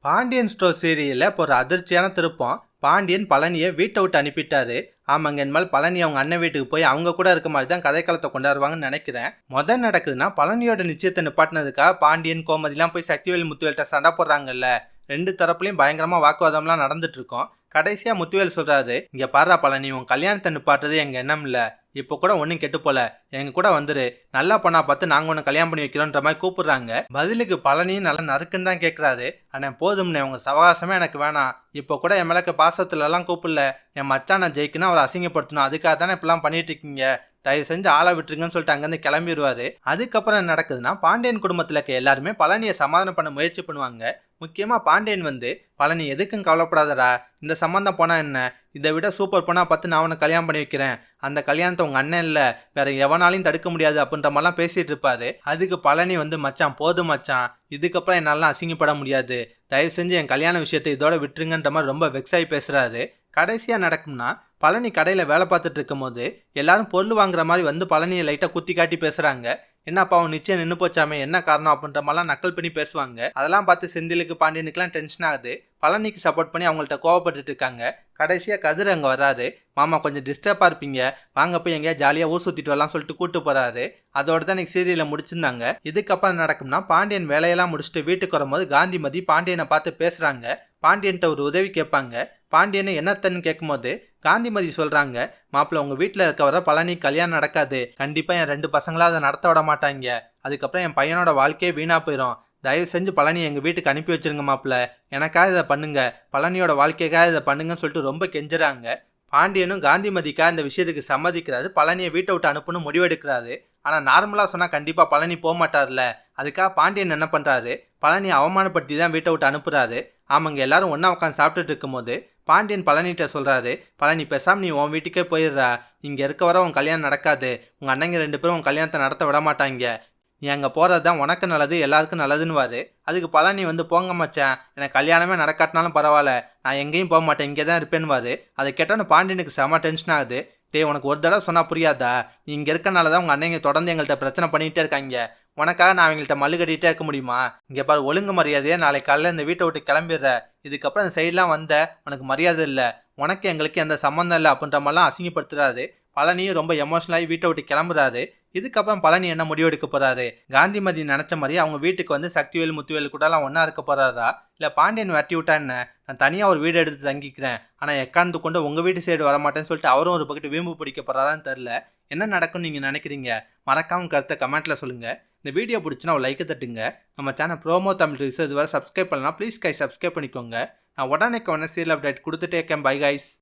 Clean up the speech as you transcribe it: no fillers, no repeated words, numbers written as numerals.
Pandian store சீரியல்ல இப்போ ஒரு அதிர்ச்சியான திருப்பம். பாண்டியன் பழனியை வீட்டை விட்டு அனுப்பிட்டாரு. ஆமாங்க, இனிமேல் பழனி அவங்க அண்ணன் வீட்டுக்கு போய் அவங்க கூட இருக்க மாதிரி தான் கதைக்களத்தை கொண்டாடுவாங்கன்னு நினைக்கிறேன். முதல் நடக்குதுன்னா பழனியோட நிச்சயத்தை நிப்பாட்டினதுக்காக பாண்டியன் கோமதிலாம் போய் சக்திவேல் முத்துவேல்கிட்ட சண்டை போடுறாங்கல்ல. ரெண்டு தரப்புலையும் பயங்கரமா வாக்குவாதம்லாம் நடந்துட்டு இருக்கும். கடைசியா முத்துவேல் சொல்றாரு, இங்க பாரா பழனி, உன் கல்யாணத்தை நிப்பாட்டுறது எங்க எண்ணம் இல்ல. இப்போ கூட ஒன்றும் கெட்டு போல, எங்க கூட வந்துரு, நல்லா பொண்ணா பார்த்து நாங்க ஒன்று கல்யாணம் பண்ணி வைக்கிறோன்ற மாதிரி கூப்பிடுறாங்க. பதிலுக்கு பழனியும் நல்லா நறுக்குன்னு தான் கேட்கறாரு. ஆனா போதும்னே, உங்க சவகாசமே எனக்கு வேணாம். இப்போ கூட என் மேலக்கு பாசத்துல எல்லாம் கூப்பிடல, என் மச்சான ஜெயிக்கணும், அவரை அசிங்கப்படுத்தணும், அதுக்காக தானே இப்பெல்லாம் பண்ணிட்டு இருக்கீங்க, தயவு செஞ்சு ஆளை விட்டுருங்கன்னு சொல்லிட்டு அங்கேருந்து கிளம்பிடுவாரு. அதுக்கப்புறம் என்ன நடக்குதுன்னா, பாண்டியன் குடும்பத்தில் இருக்க எல்லாருமே பழனியை சமாதானம் பண்ண முயற்சி பண்ணுவாங்க. முக்கியமா பாண்டியன் வந்து, பழனி எதுக்கும் கவலைப்படாதடா, இந்த சம்பந்தம் போனா என்ன, இதை விட சூப்பர் பொண்ணா பார்த்து நான் உனக்கு கல்யாணம் பண்ணி வைக்கிறேன், அந்த கல்யாணத்தை உங்க அண்ணன் இல்ல வேற எவனாலையும் தடுக்க முடியாது அப்படின்ற மாதிரிலாம் பேசிட்டு இருப்பாரு. அதுக்கு பழனி வந்து, மச்சான் போதும் மச்சான், இதுக்கப்புறம் என்னால அசிங்கப்பட முடியாது, தயவு செஞ்சு என் கல்யாண விஷயத்தை இதோட விட்டுருங்கன்ற மாதிரி ரொம்ப வெக்ஸாகி பேசுறாரு. கடைசியா நடக்கும்னா, பழனி கடையில வேலை பார்த்துட்டு இருக்கும் போது எல்லாரும் பொருள் வாங்குற மாதிரி வந்து பழனியை லைட்டா குத்தி காட்டி பேசுறாங்க. என்னப்பா அவன் நிச்சயம் நின்று போச்சாமே, என்ன காரணம் அப்படின்ற மாதிரிலாம் நக்கல் பண்ணி பேசுவாங்க. அதெல்லாம் பார்த்து செந்திலுக்கு பாண்டியனுக்குலாம் டென்ஷன் ஆகுது. பழனிக்கு சப்போர்ட் பண்ணி அவங்கள்ட்ட கோவப்பட்டுட்டு இருக்காங்க. கடைசியா கதிர் அங்க வராது. மாமா கொஞ்சம் டிஸ்டர்பா இருப்பீங்க, வாங்க போய் எங்கேயா ஜாலியா ஊர் சுத்திட்டு வரலாம் சொல்லிட்டு கூட்டு போறாரு. அதோட தான் இன்னைக்கு சீரியலை முடிச்சிருந்தாங்க. இதுக்கப்புறம் நடக்கும்னா, பாண்டியன் வேலையெல்லாம் முடிச்சுட்டு வீட்டுக்கு வரும்போது காந்திமதி பாண்டியனை பார்த்து பேசுறாங்க. பாண்டியன்ட்ட ஒரு உதவி கேட்பாங்க. பாண்டியனை என்னத்தன்னு கேட்கும்போது காந்திமதி சொல்றாங்க, மாப்பிள்ள உங்க வீட்டில் இருக்க வர பழனி கல்யாணம் நடக்காது, கண்டிப்பா என் ரெண்டு பசங்களா அதை நடத்த விட மாட்டாங்க, அதுக்கப்புறம் என் பையனோட வாழ்க்கையே வீணா போயிடும், தயவு செஞ்சு பழனி எங்க வீட்டுக்கு அனுப்பி வச்சிருங்க மாப்பிள்ள, எனக்காக இதை பண்ணுங்க, பழனியோட வாழ்க்கைக்காக இதை பண்ணுங்கன்னு சொல்லிட்டு ரொம்ப கெஞ்சுறாங்க. பாண்டியனும் காந்திமதிக்கா இந்த விஷயத்துக்கு சம்மதிக்கிறாரு. பழனியை வீட்டை விட்டு அனுப்பணும் முடிவெடுக்கிறாரு. ஆனா நார்மலா சொன்னா கண்டிப்பா பழனி போக மாட்டார்ல. அதுக்காக பாண்டியன் என்ன பண்றாரு, பழனி அவமானப்படுத்தி தான் வீட்டை விட்டு அனுப்புறாரு. ஆமாங்க, எல்லாரும் ஒன்னா உட்காந்து சாப்பிட்டுட்டு இருக்கும் போது பாண்டியன் பழனிட்ட சொல்றாரு, பழனி பேசாம நீ உன் வீட்டுக்கே போயிடுறா, இங்க இருக்க வர உன் கல்யாணம் நடக்காது, உங்க அண்ணங்க ரெண்டு பேரும் உன் கல்யாணத்தை நடத்த விட மாட்டாங்க, நீ அங்கே போகிறது தான் உனக்கு நல்லது, எல்லாருக்கும் நல்லதுன்னுவாரு. அதுக்கு பழனி வந்து, போங்க மச்சான், எனக்கு கல்யாணமே நடக்காட்டினாலும் பரவாயில்ல, நான் எங்கேயும் போக மாட்டேன், இங்கே தான் இருப்பேன்னுவாரு. அதை கேட்டோன்னு பாண்டியனுக்கு செம டென்ஷன் ஆகுது. டேய், உனக்கு ஒரு தடவை சொன்னால் புரியாதா, நீ இங்கே இருக்கனால தான் உங்கள் அண்ணங்க தொடர்ந்து எங்கள்கிட்ட பிரச்சனை பண்ணிகிட்டே இருக்காங்க, உனக்காக நான் அவங்கள்ட்ட மல்லு கட்டிகிட்டே இருக்க முடியுமா, இங்கே பாரு, ஒழுங்கு மரியாதையே நாளைக்கு காலையில் இந்த வீட்டை விட்டு கிளம்பிடுற, இதுக்கப்புறம் இந்த சைட்லாம் வந்த உனக்கு மரியாதை இல்லை, உனக்கு எங்களுக்கு எந்த சம்மந்தம் இல்லை அப்படின்ற மாதிரிலாம் அசிங்கப்படுத்துறாரு. பழனியும் ரொம்ப எமோஷனலாகி வீட்டை விட்டு கிளம்புறாரு. இதுக்கப்புறம் பழனி என்ன முடிவெடுக்க போறாரு, காந்திமதி நினைச்ச மாதிரி அவங்க வீட்டுக்கு வந்து சக்திவேல் முத்துவேல் கூட எல்லாம் ஒன்னா இருக்க போறாரா, இல்ல பாண்டியன் வெட்டி விட்டா என்ன, நான் தனியா ஒரு வீடு எடுத்து தங்கிக்கிறேன், ஆனா எக்காந்து கொண்டு உங்க வீட்டு சைடு வரமாட்டேன்னு சொல்லிட்டு அவரும் ஒரு பக்கத்து வீம்பு பிடிக்க போறாரான்னு தெரியல. என்ன நடக்கும்னு நீங்க நினைக்கிறீங்க, மறக்காம கருத்தை கமெண்ட்ல சொல்லுங்க. இந்த வீடியோ பிடிச்சுன்னா ஒரு லைக் தட்டுங்க. நம்ம சேனல் ப்ரோமோ தமிழ் ரிவ்யூஸ் இதுவரை சப்ஸ்கிரைப் பண்ணலாம், ப்ளீஸ் கை சப்ஸ்கிரைப் பண்ணிக்கோங்க. நான் உடனே சீரியல் அப்டேட் கொடுத்துட்டே இருக்கேன். Bye guys.